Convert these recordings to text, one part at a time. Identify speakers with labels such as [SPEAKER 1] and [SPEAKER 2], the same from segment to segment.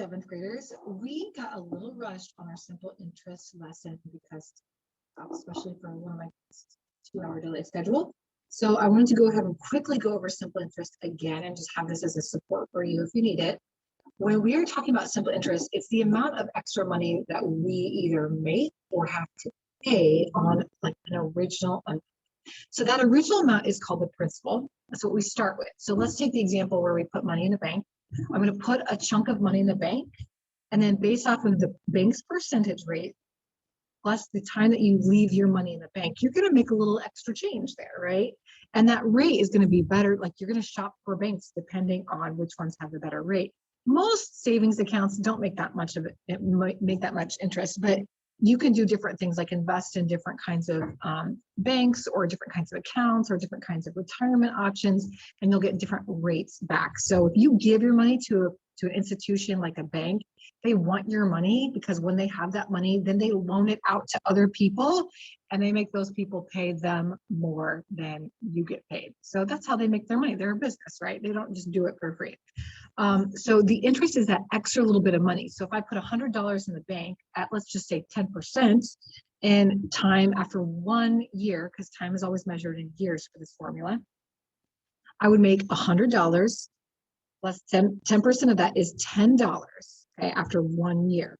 [SPEAKER 1] 7th graders, we got a little rushed on our simple interest lesson because, especially for one of my 2-hour delay schedule. So I wanted to go ahead and quickly go over simple interest again and just have this as a support for you if you need it. When we are talking about simple interest, it's the amount of extra money that we either make or have to pay on like an original amount. So that original amount is called the principal. That's what we start with. So let's take the example where we put money in the bank. I'm going to put a chunk of money in the bank, and then based off of the bank's percentage rate, plus the time that you leave your money in the bank, you're going to make a little extra change there, right? And that rate is going to be better. Like you're going to shop for banks depending on which ones have the better rate. Most savings accounts don't make that much of it might make that much interest, but you can do different things like invest in different kinds of banks or different kinds of accounts or different kinds of retirement options, and you'll get different rates back. So if you give your money to an institution like a bank, they want your money because when they have that money, then they loan it out to other people and they make those people pay them more than you get paid. So that's how they make their money. They're a business, right? They don't just do it for free. So the interest is that extra little bit of money. So if I put $100 in the bank at, let's just say 10%, and time after 1 year, because time is always measured in years for this formula, I would make $100 plus 10% of that is $10, okay, after 1 year.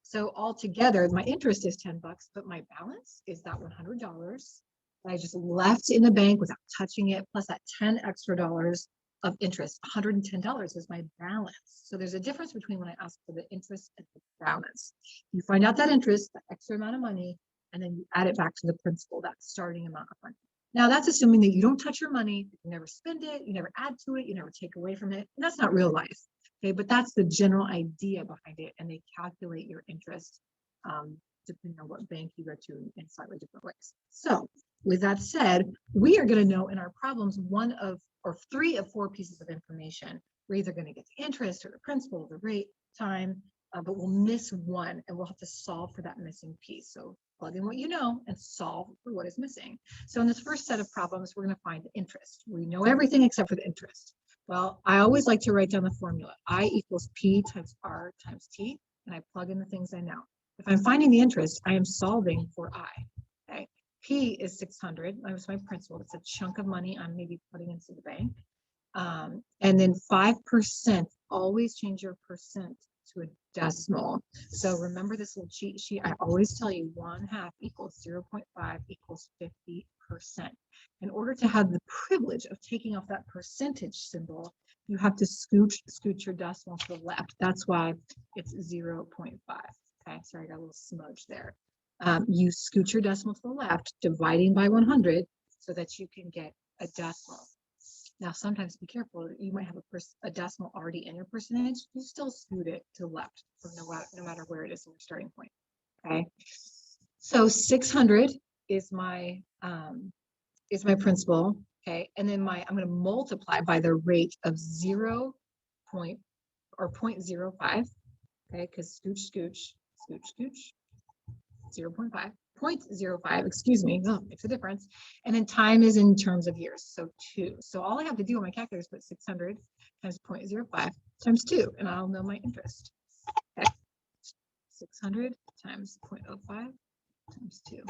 [SPEAKER 1] So altogether, my interest is $10, but my balance is that $100 that I just left in the bank without touching it, plus that 10 extra dollars of interest. $110 is my balance. So there's a difference between when I ask for the interest and the balance. You find out that interest, the extra amount of money, and then you add it back to the principal, that starting amount of money. Now that's assuming that you don't touch your money, you never spend it, you never add to it, you never take away from it. And that's not real life. Okay, but that's the general idea behind it. And they calculate your interest depending on what bank you go to in slightly different ways. So with that said, we are going to know in our problems one of or 3 of 4 pieces of information. We're either going to get the interest or the principal, the rate, time, but we'll miss one and we'll have to solve for that missing piece. So plug in what you know and solve for what is missing. So in this first set of problems, we're going to find the interest. We know everything except for the interest. Well, I always like to write down the formula. I equals P times R times T, and I plug in the things I know. If I'm finding the interest, I am solving for I. Okay. P is 600. That was my principal. It's a chunk of money I'm maybe putting into the bank. And then 5%, always change your percent to a decimal. So remember this little cheat sheet. I always tell you 1/2 equals 0.5 equals 50%. In order to have the privilege of taking off that percentage symbol, you have to scoot your decimal to the left. That's why it's 0.5. Okay, sorry, I got a little smudge there. You scoot your decimal to the left, dividing by 100 so that you can get a decimal. Now, sometimes be careful. You might have a decimal already in your percentage. You still scoot it to the left, so no matter where it is in your starting point. Okay. So 600 is my principal. Okay, and then I'm going to multiply by the rate of 0.05. Okay, because scooch, 0.5. 0.05, excuse me, makes a difference. And then time is in terms of years, so 2. So all I have to do on my calculator is put 600 times 0.05 times 2, and I'll know my interest. Okay, 600 times 0.05 times 2,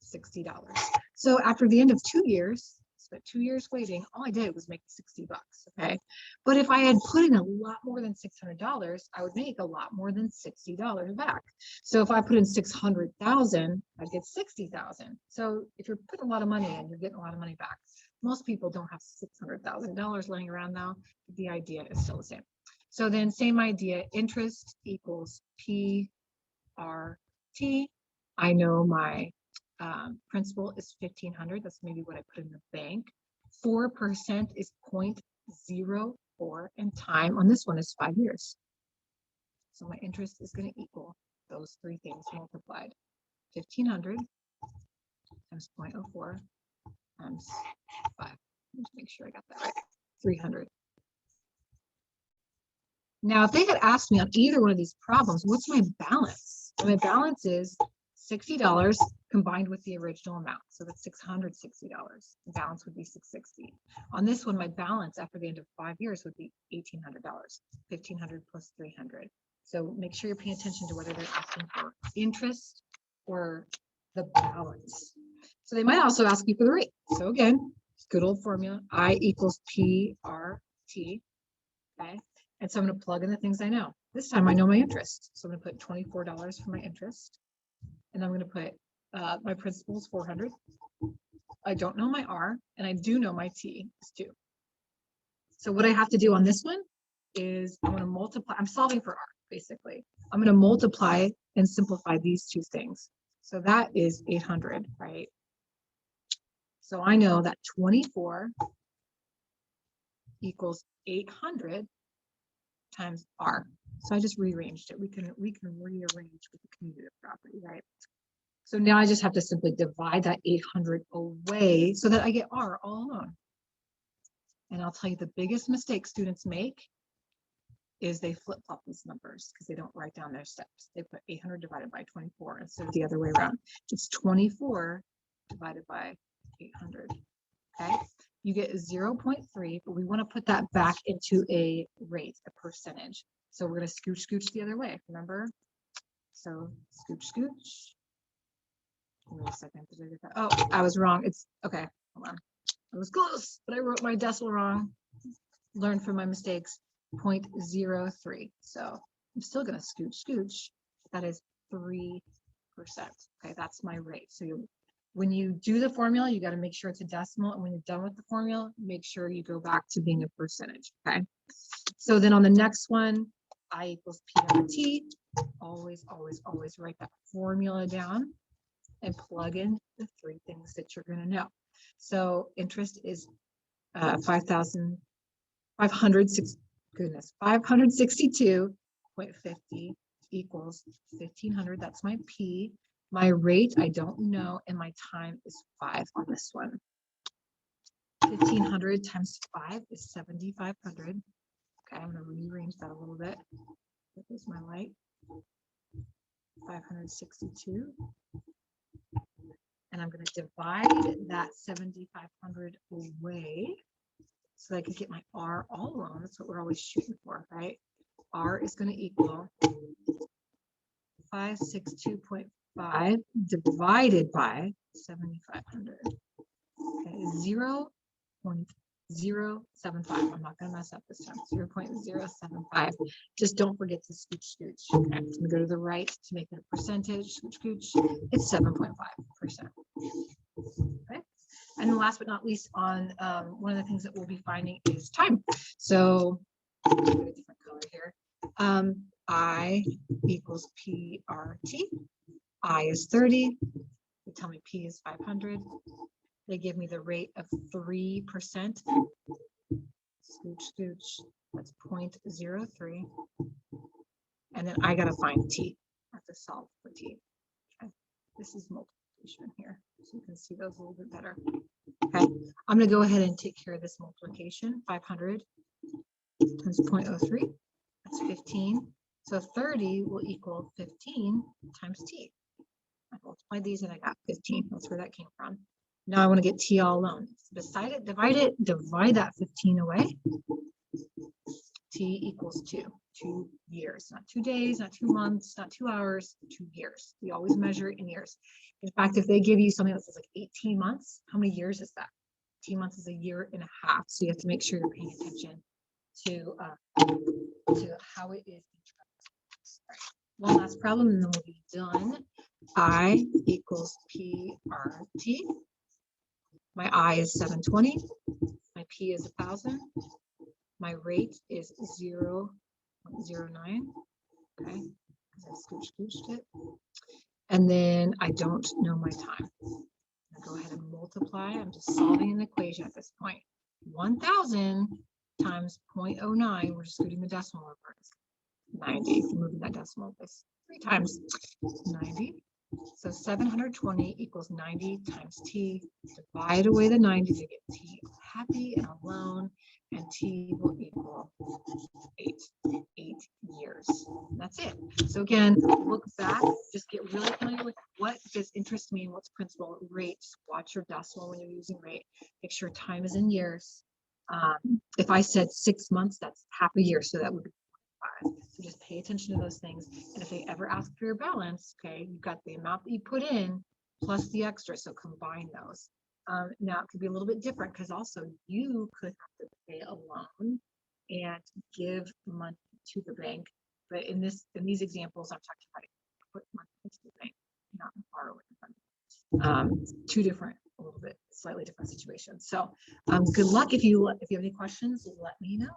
[SPEAKER 1] $60. So after the end of 2 years, spent 2 years waiting, all I did was make $60. Okay, but if I had put in a lot more than $600, I would make a lot more than $60 back. So if I put in 600,000, I'd get 60,000. So if you're putting a lot of money in, you're getting a lot of money back. Most people don't have $600,000 laying around now. The idea is still the same. So then same idea, interest equals P R T. I know my principal is 1,500. That's maybe what I put in the bank. 4% is 0.04, and time on this one is 5 years. So my interest is going to equal those 3 things multiplied. 1,500 times 0.04 times 5. Let's make sure I got that right. 300. Now, if they had asked me on either one of these problems, what's my balance? My balance is $60 combined with the original amount. So that's $660. The balance would be $660. On this one, my balance after the end of 5 years would be $1,800. 1,500 plus 300. So make sure you're paying attention to whether they're asking for interest or the balance. So they might also ask you for the rate. So again, good old formula, I equals PRT, okay? And so I'm gonna plug in the things I know. This time I know my interest. So I'm gonna put $24 for my interest. And I'm gonna put my principal is 400. I don't know my R, and I do know my T is 2. So what I have to do on this one is I'm gonna multiply, I'm solving for R, basically. I'm gonna multiply and simplify these two things. So that is 800, right? So I know that 24 equals 800 times R. So I just rearranged it. We can rearrange with the commutative property, right? So now I just have to simply divide that 800 away so that I get R all alone. And I'll tell you the biggest mistake students make is they flip-flop these numbers because they don't write down their steps. They put 800 divided by 24 instead of the other way around. It's 24 divided by 800, okay? You get 0.3, but we want to put that back into a rate, a percentage. So we're going to scooch the other way, remember? So scooch. Wait a second, did I get that? Oh, I was wrong. It's okay, hold on. I was close, but I wrote my decimal wrong. Learn from my mistakes. 0.03. So I'm still going to scooch. That is 3%. Okay, that's my rate. So when you do the formula, you got to make sure it's a decimal. And when you're done with the formula, make sure you go back to being a percentage. Okay. So then on the next one, I equals PRT. Always write that formula down and plug in the 3 things that you're going to know. So interest is 562.50 equals 1,500. That's my P. My rate, I don't know, and my time is 5 on this one. 1,500 times 5 is 7,500. Okay, I'm going to rearrange that a little bit. Here's my light. 562. And I'm going to divide that 7,500 away so that I can get my R all alone. That's what we're always shooting for, right? R is going to equal 562.5 divided by 7,500. Okay, 0.075. I'm not going to mess up this time. 0.075. Just don't forget to scooch. Okay, I'm going to go to the right to make it a percentage. Scooch. It's 7.5%. Okay. And then last but not least, on one of the things that we'll be finding is time. So a different color here. I equals PRT. I is 30. They tell me P is 500. They give me the rate of 3%. Scooch. That's 0.03. And then I got to find T. I have to solve for T. Okay. This is multiplication here, so you can see those a little bit better. Okay, I'm going to go ahead and take care of this multiplication. 500 times 0.03, that's 15. So 30 will equal 15 times T. I multiplied these and I got 15. That's where that came from. Now I want to get T all alone. Beside it, divide that 15 away. T equals 2 years, not 2 days, not 2 months, not 2 hours, 2 years. We always measure in years. In fact, if they give you something that says like 18 months, how many years is that? 18 months is a year and a half. So you have to make sure you're paying attention to how it is. Right. One last problem and then we'll be done. I equals PRT. My I is 720. My P is 1,000. My rate is 0.09. Okay, because I scooched it. And then I don't know my time. I'll go ahead and multiply. I'm just solving an equation at this point. 1,000 times 0.09. We're just scooting the decimal over. 90. Moving that decimal place 3 times. 90. So 720 equals 90 times T. Divide away the 90 to get T happy and alone, and T will equal 8 years. And that's it. So again, look back, just get really familiar with what does interest mean, what's principal, rates, watch your decimal when you're using rate, make sure time is in years. If I said 6 months, that's half a year, so that would be guys. So just pay attention to those things. And if they ever ask for your balance, okay, you've got the amount that you put in plus the extra. So combine those. Now it could be a little bit different because also you could have to pay a loan and give money to the bank. But in these examples, I'm talking about put money into the bank, not borrowing money. Two different, a little bit slightly different situations. So good luck. If you have any questions, let me know.